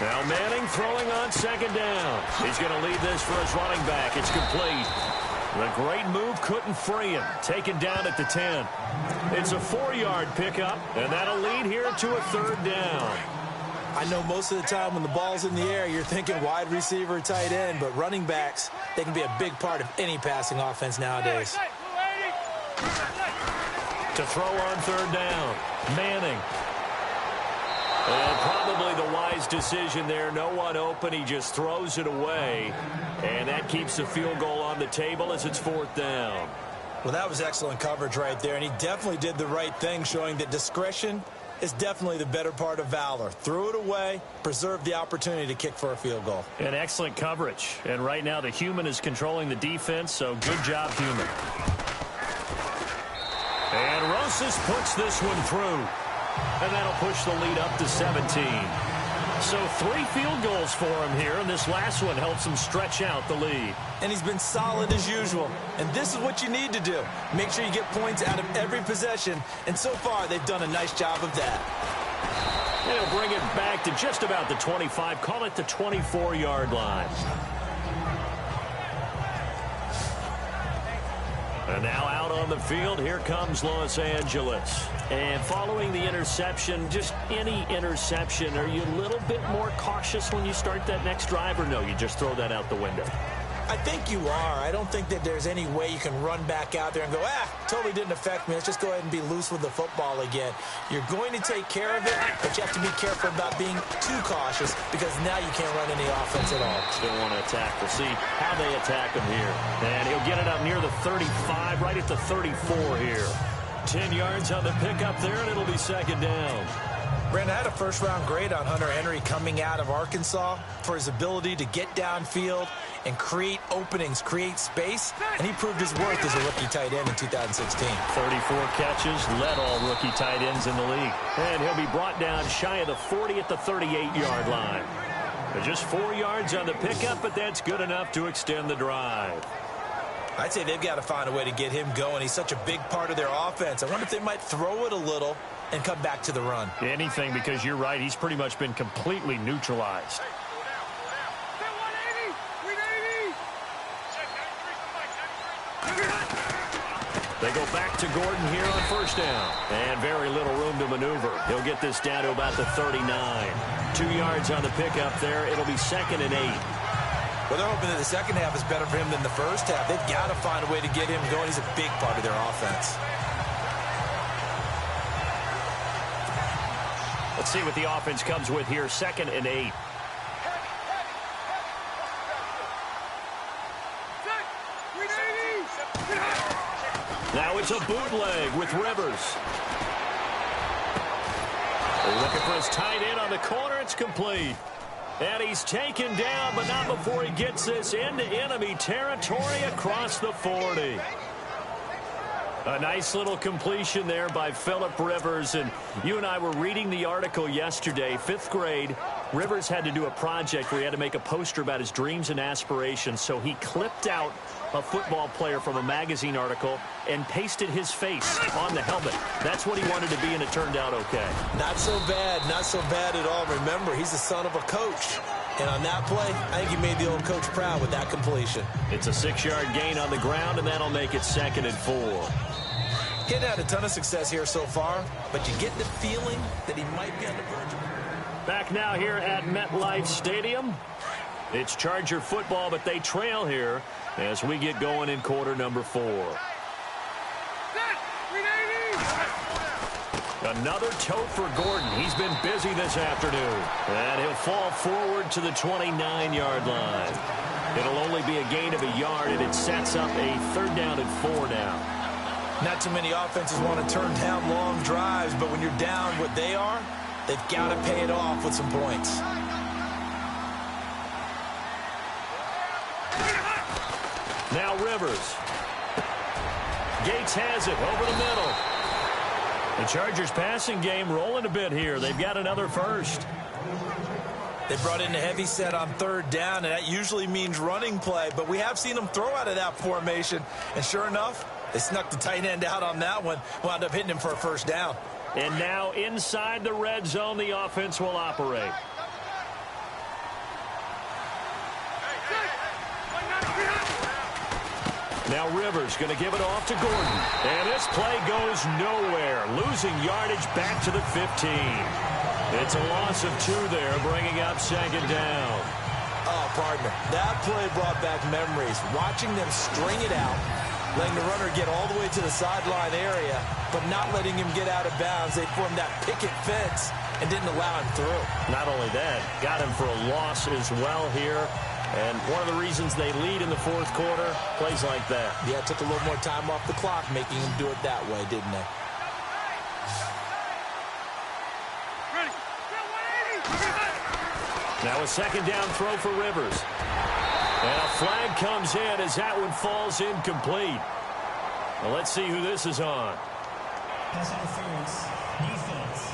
B: Now Manning throwing on second down. He's going to lead this for his running back. It's complete. The great move couldn't free him. Taken down at the 10. It's a 4-yard pickup, and that'll lead here to a third down.
C: I know most of the time when the ball's in the air, you're thinking wide receiver, tight end, but running backs, they can be a big part of any passing offense nowadays.
B: To throw on third down, Manning. And probably the wise decision there. No one open. He just throws it away. And that keeps the field goal on the table as it's fourth down.
C: Well, that was excellent coverage right there. And he definitely did the right thing, showing that discretion is definitely the better part of valor. Threw it away, preserved the opportunity to kick for a field goal.
B: And excellent coverage. And right now the human is controlling the defense, so good job, human. And Rosas puts this one through. And that'll push the lead up to 17. So 3 field goals for him here, and this last one helps him stretch out the lead.
C: And he's been solid as usual. And this is what you need to do. Make sure you get points out of every possession. And so far, they've done a nice job of that.
B: They'll bring it back to just about the 25. Call it the 24-yard line. And now out on the field, here comes Los Angeles. And following the interception, just any interception, are you a little bit more cautious when you start that next drive, or no, you just throw that out the window?
C: I think you are. I don't think that there's any way you can run back out there and go, totally didn't affect me. Let's just go ahead and be loose with the football again. You're going to take care of it, but you have to be careful about being too cautious because now you can't run any offense at all.
B: Still want to attack. We'll see how they attack him here. And he'll get it up near the 35, right at the 34 here. 10 yards on the pickup there, and it'll be second down.
C: Brandon, I had a first-round grade on Hunter Henry coming out of Arkansas for his ability to get downfield and create openings, create space, and he proved his worth as a rookie tight end in 2016.
B: 34 catches, led all rookie tight ends in the league. And he'll be brought down shy of the 40 at the 38-yard line. Just 4 yards on the pickup, but that's good enough to extend the drive.
C: I'd say they've got to find a way to get him going. He's such a big part of their offense. I wonder if they might throw it a little and come back to the run.
B: Anything, because you're right. He's pretty much been completely neutralized. They go back to Gordon here on first down. And very little room to maneuver. He'll get this down to about the 39. 2 yards on the pickup there. It'll be 2nd and 8.
C: Well, they're hoping that the second half is better for him than the first half. They've got to find a way to get him going. He's a big part of their offense.
B: Let's see what the offense comes with here. 2nd and 8. Now it's a bootleg with Rivers. Looking for his tight end on the corner. It's complete. And he's taken down, but not before he gets this into enemy territory across the 40. A nice little completion there by Phillip Rivers. And you and I were reading the article yesterday, 5th grade. Rivers had to do a project where he had to make a poster about his dreams and aspirations. So he clipped out a football player from a magazine article and pasted his face on the helmet. That's what he wanted to be, and it turned out okay.
C: Not so bad at all. Remember, he's the son of a coach. And on that play, I think he made the old coach proud with that completion.
B: It's a 6-yard gain on the ground, and that'll make it 2nd and 4.
C: Getting had a ton of success here so far, but you get the feeling that he might be on the verge of...
B: Back now here at MetLife Stadium. It's Charger football, but they trail here as we get going in quarter number 4. Another tote for Gordon. He's been busy this afternoon. And he'll fall forward to the 29-yard line. It'll only be a gain of a yard, and it sets up a 3rd down and 4 now.
C: Not too many offenses want to turn down long drives, but when you're down what they are, they've got to pay it off with some points.
B: Now Rivers. Gates has it over the middle. The Chargers passing game rolling a bit here. They've got another first.
C: They brought in a heavy set on 3rd down, and that usually means running play, but we have seen them throw out of that formation, and sure enough, they snuck the tight end out on that one, wound up hitting him for a 1st down.
B: And now inside the red zone, the offense will operate. Now Rivers going to give it off to Gordon. And this play goes nowhere. Losing yardage back to the 15. It's a loss of 2 there, bringing up 2nd down.
C: Oh, partner, that play brought back memories. Watching them string it out, letting the runner get all the way to the sideline area, but not letting him get out of bounds. They formed that picket fence and didn't allow him through.
B: Not only that, got him for a loss as well here. And one of the reasons they lead in the 4th quarter, plays like that.
C: Yeah, it took a little more time off the clock, making him do it that way, didn't they?
B: Now a 2nd down throw for Rivers. And a flag comes in as that one falls incomplete. Well, let's see who this is on.
D: Pass interference. Defense.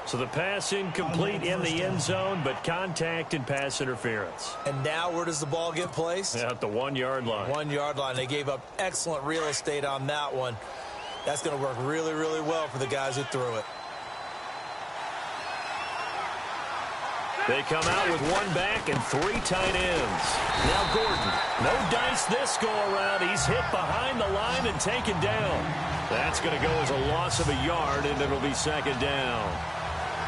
B: So the pass incomplete in the end zone, but contact and pass interference.
C: And now where does the ball get placed?
B: At the 1-yard line.
C: 1-yard line. They gave up excellent real estate on that one. That's going to work really, really well for the guys who threw it.
B: They come out with 1 back and 3 tight ends. Now Gordon. No dice this go-around. He's hit behind the line and taken down. That's going to go as a loss of a yard, and it'll be 2nd down.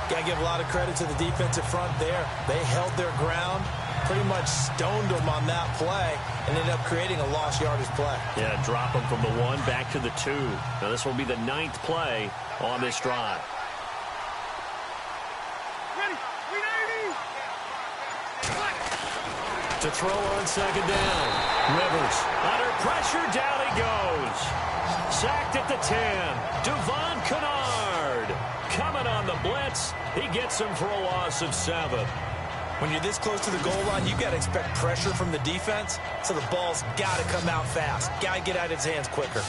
C: Got to give a lot of credit to the defensive front there. They held their ground, pretty much stoned them on that play, and ended up creating a lost yardage play.
B: Yeah, drop them from the 1 back to the 2. Now this will be the 9th play on this drive. To throw on 2nd down. Rivers under pressure, down he goes. Sacked at the 10. Devon Kennard coming on the blitz. He gets him for a loss of 7.
C: When you're this close to the goal line, you got to expect pressure from the defense, so the ball's got to come out fast. Got to get out of his hands quicker.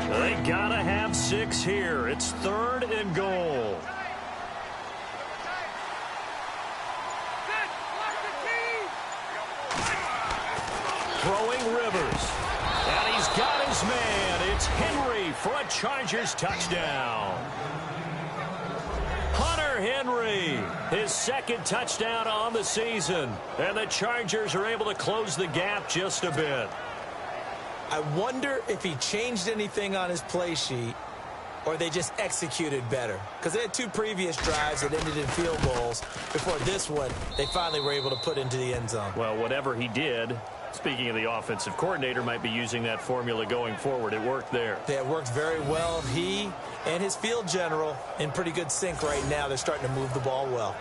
B: They gotta have 6 here. It's 3rd and goal. Throwing Rivers. And he's got his man. It's Henry for a Chargers touchdown. Hunter Henry, his 2nd touchdown on the season. And the Chargers are able to close the gap just a bit.
C: I wonder if he changed anything on his play sheet or they just executed better. Because they had 2 previous drives that ended in field goals. Before this one, they finally were able to put into the end zone.
B: Well, whatever he did, Speaking of the offensive coordinator, might be using that formula going forward. It worked there.
C: Yeah, it worked very well. He and his field general in pretty good sync right now. They're starting to move the ball well.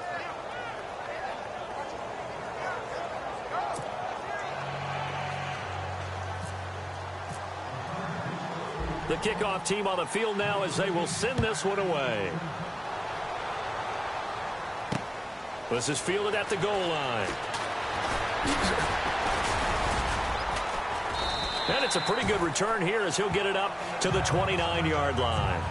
B: The kickoff team on the field now as they will send this one away. This is fielded at the goal line. And it's a pretty good return here as he'll get it up to the 29-yard line.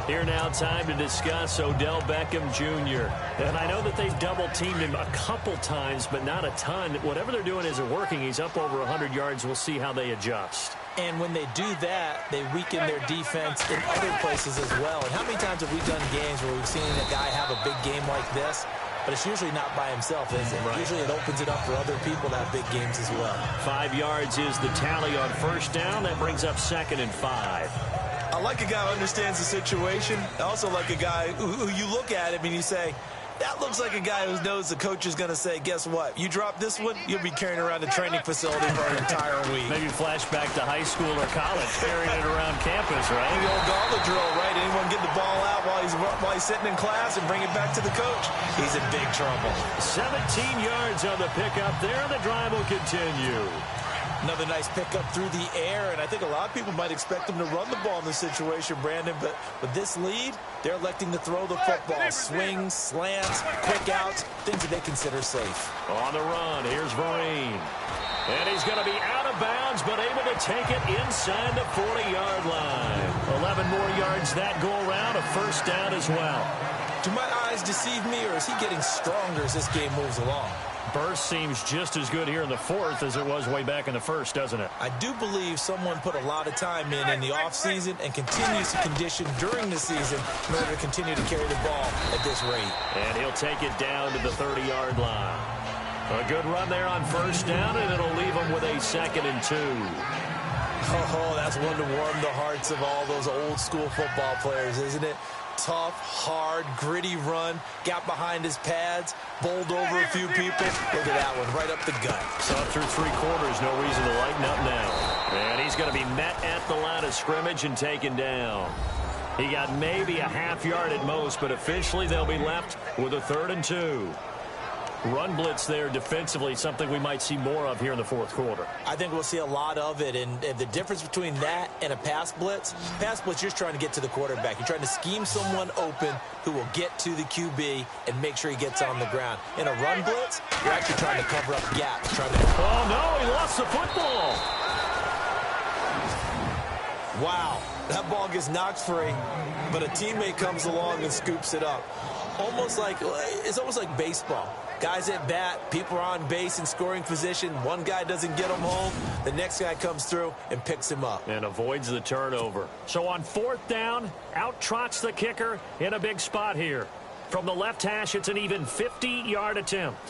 B: Here now, time to discuss Odell Beckham Jr. And I know that they've double-teamed him a couple times, but not a ton. Whatever they're doing isn't working. He's up over 100 yards. We'll see how they adjust.
C: And when they do that, they weaken their defense in other places as well. And how many times have we done games where we've seen a guy have a big game like this? But it's usually not by himself, is it? Right. Usually it opens it up for other people to have big games as well.
B: 5 yards is the tally on first down. That brings up 2nd and 5.
C: I like a guy who understands the situation. I also like a guy who you look at him and you say, that looks like a guy who knows the coach is going to say, guess what? You drop this one, you'll be carrying around the training facility for an entire week.
B: Maybe flashback to high school or college, carrying it around campus, right?
C: The old gauntlet drill, right? Anyone get the ball out while he's sitting in class and bring it back to the coach? He's in big trouble.
B: 17 yards on the pickup there. The drive will continue.
C: Another nice pickup through the air, and I think a lot of people might expect them to run the ball in this situation, Brandon, but with this lead, they're electing to throw the football. Swings, slants, quick outs, things that they consider safe.
B: On the run, here's Vereen. And he's going to be out of bounds, but able to take it inside the 40-yard line. 11 more yards that go around, a first down as well.
C: Do my eyes deceive me, or is he getting stronger as this game moves along?
B: Burst seems just as good here in the fourth as it was way back in the first, doesn't it?
C: I do believe someone put a lot of time in the offseason and continues to condition during the season in order to continue to carry the ball at this rate.
B: And he'll take it down to the 30-yard line. A good run there on first down, and it'll leave him with a 2nd and 2.
C: Oh, that's one to warm the hearts of all those old school football players, isn't it? Tough, hard, gritty run, got behind his pads, bowled over a few people. Look at that one, right up the gut.
B: So through 3 quarters, no reason to lighten up now. And he's going to be met at the line of scrimmage and taken down. He got maybe a half yard at most, but officially they'll be left with a 3rd and 2. Run blitz there defensively, something we might see more of here in the fourth quarter.
C: I think we'll see a lot of it, and the difference between that and a pass blitz, you're just trying to get to the quarterback. You're trying to scheme someone open who will get to the QB and make sure he gets on the ground. In a run blitz, you're actually trying to cover up gaps.
B: Oh, no, he lost the football.
C: Wow, that ball gets knocked free, but a teammate comes along and scoops it up. It's almost like baseball. Guys at bat, people are on base in scoring position. One guy doesn't get him home. The next guy comes through and picks him up.
B: And avoids the turnover. So on 4th down, out trots the kicker in a big spot here. From the left hash, it's an even 50-yard attempt.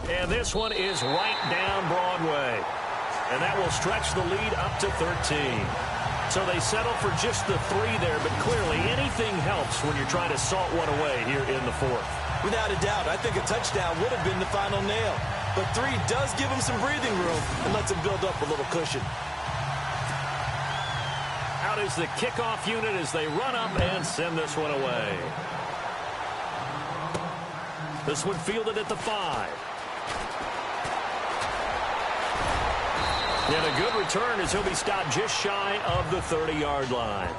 B: And this one is right down Broadway. And that will stretch the lead up to 13. So they settle for just the 3 there, but clearly anything helps when you're trying to salt one away here in the fourth.
C: Without a doubt, I think a touchdown would have been the final nail. But 3 does give him some breathing room and lets him build up a little cushion.
B: Out is the kickoff unit as they run up and send this one away. This one fielded at the 5. And a good return as he'll be stopped just shy of the 30-yard line.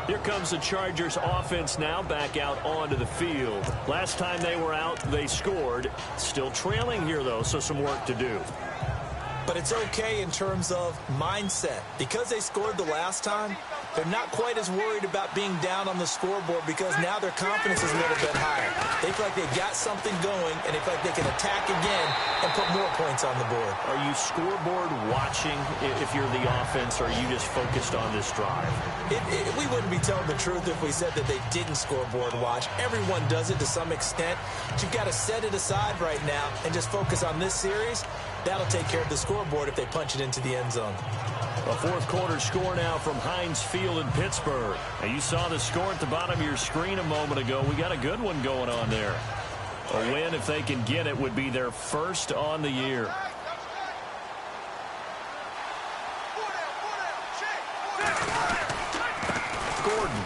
B: Here comes the Chargers offense now back out onto the field. Last time they were out, they scored. Still trailing here, though, so some work to do.
C: But it's okay in terms of mindset. Because they scored the last time, they're not quite as worried about being down on the scoreboard because now their confidence is a little bit higher. They feel like they've got something going, and they feel like they can attack again and put more points on the board.
B: Are you scoreboard watching if you're the offense, or are you just focused on this drive?
C: We wouldn't be telling the truth if we said that they didn't scoreboard watch. Everyone does it to some extent. But you've got to set it aside right now and just focus on this series That'll take care of the scoreboard if they punch it into the end zone.
B: A fourth quarter score now from Heinz Field in Pittsburgh. And you saw the score at the bottom of your screen a moment ago. We got a good one going on there. A win, if they can get it, would be their first on the year. Gordon.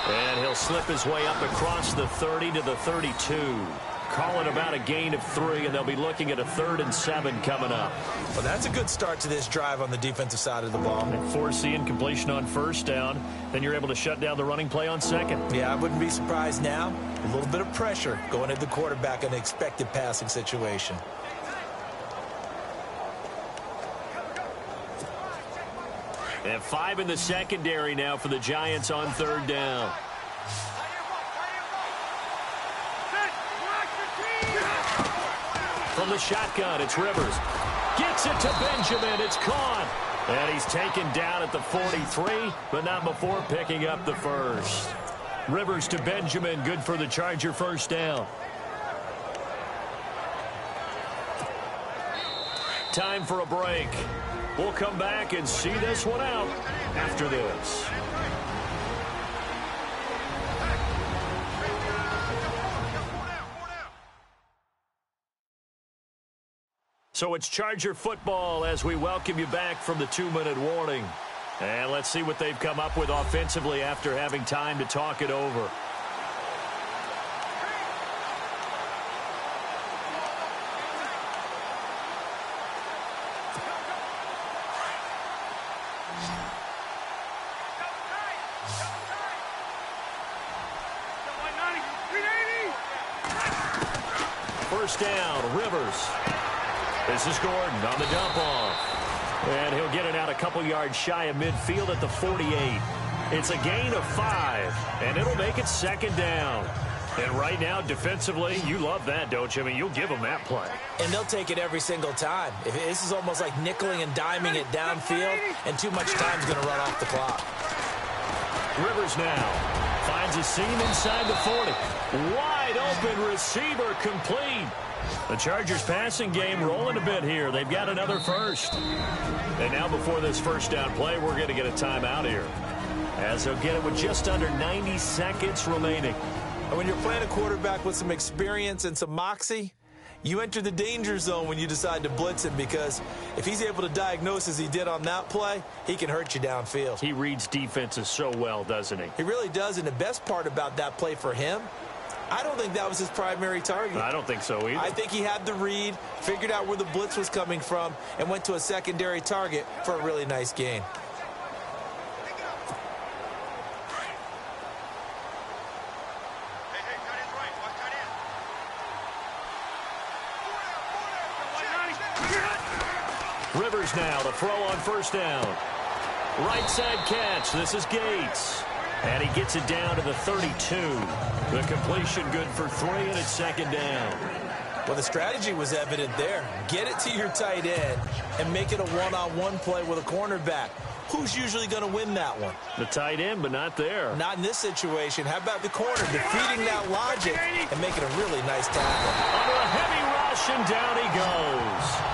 B: And he'll slip his way up across the 30 to the 32. Call it about a gain of 3, and they'll be looking at a 3rd and 7 coming up.
C: Well, that's a good start to this drive on the defensive side of the ball.
B: And force the incompletion on first down. Then you're able to shut down the running play on second.
C: Yeah, I wouldn't be surprised now. A little bit of pressure going at the quarterback in an expected passing situation.
B: And 5 in the secondary now for the Giants on 3rd down. From the shotgun, it's Rivers. Gets it to Benjamin. It's caught. And he's taken down at the 43, but not before picking up the first. Rivers to Benjamin. Good for the Charger first down. Time for a break. We'll come back and see this one out after this. So it's Charger football as we welcome you back from the 2-minute warning. And let's see what they've come up with offensively after having time to talk it over. First down, Rivers. This is Gordon on the dump off. And he'll get it out a couple yards shy of midfield at the 48. It's a gain of 5, and it'll make it 2nd down. And right now, defensively, you love that, don't you? I mean, you'll give them that play.
C: And they'll take it every single time. This is almost like nickeling and diming it downfield, and too much time's going to run off the clock.
B: Rivers now finds a seam inside the 40. Wide open receiver complete. The Chargers passing game rolling a bit here. They've got another first. And now before this first down play, we're going to get a timeout here, as they'll get it with just under 90 seconds remaining.
C: And when you're playing a quarterback with some experience and some moxie, you enter the danger zone when you decide to blitz him, because if he's able to diagnose as he did on that play, he can hurt you downfield.
B: He reads defenses so well, doesn't he?
C: He really does, and the best part about that play for him, I don't think that was his primary target.
B: I don't think so either.
C: I think he had the read, figured out where the blitz was coming from, and went to a secondary target for a really nice gain.
B: Rivers now to throw on first down. Right side catch. This is Gates. And he gets it down to the 32. The completion good for 3, and it's 2nd down.
C: Well, the strategy was evident there. Get it to your tight end and make it a one-on-one play with a cornerback. Who's usually going to win that one?
B: The tight end, but not there.
C: Not in this situation. How about the corner defeating that logic and making a really nice tackle?
B: Under a heavy rush, and down he goes.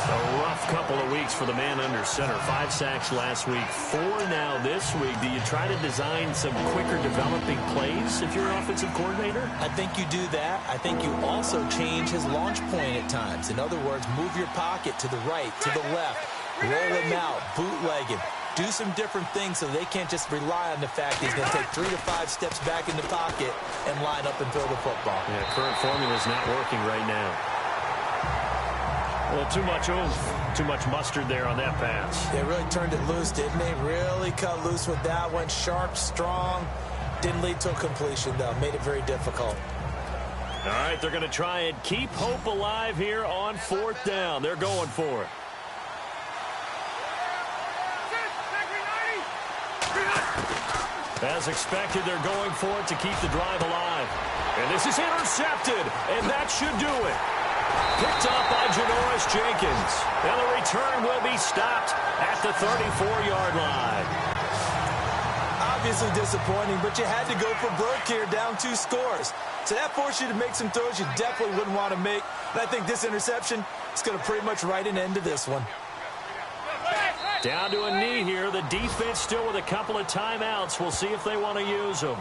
B: A rough couple of weeks for the man under center. 5 sacks last week, 4 now this week. Do you try to design some quicker developing plays if you're an offensive coordinator?
C: I think you do that. I think you also change his launch point at times. In other words, move your pocket to the right, to the left, roll him out, bootleg him. Do some different things so they can't just rely on the fact he's going to take 3 to 5 steps back in the pocket and line up and throw the football.
B: Yeah, current formula is not working right now. Well, too much oomph, too much mustard there on that pass.
C: They really turned it loose, didn't they? Really cut loose with that one. Sharp, strong. Didn't lead to a completion, though. Made it very difficult.
B: All right, they're going to try and keep hope alive here on 4th down. They're going for it. As expected, they're going for it to keep the drive alive. And this is intercepted, and that should do it. Picked up by Janoris Jenkins. And the return will be stopped at the 34-yard line.
C: I'll obviously disappointing, but you had to go for broke here, down 2 scores. So that forced you to make some throws you definitely wouldn't want to make. And I think this interception is going to pretty much write an end to this one.
B: Down to a knee here. The defense still with a couple of timeouts. We'll see if they want to use them.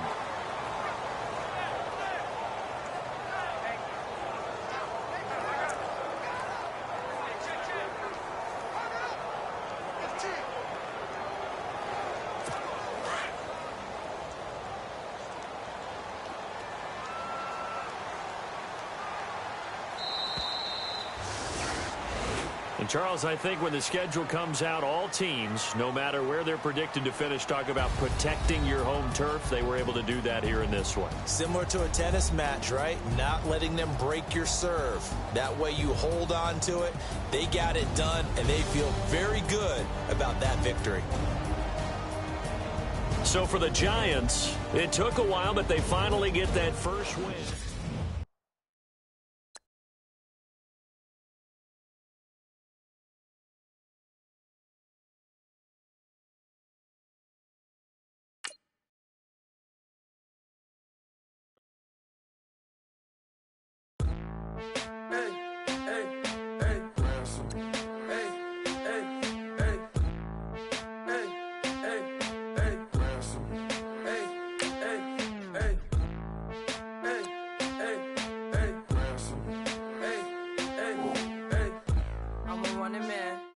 B: And, Charles, I think when the schedule comes out, all teams, no matter where they're predicted to finish, talk about protecting your home turf. They were able to do that here in this one.
C: Similar to a tennis match, right? Not letting them break your serve. That way you hold on to it. They got it done, and they feel very good about that victory.
B: So for the Giants, it took a while, but they finally get that first win.
E: I'm a running man.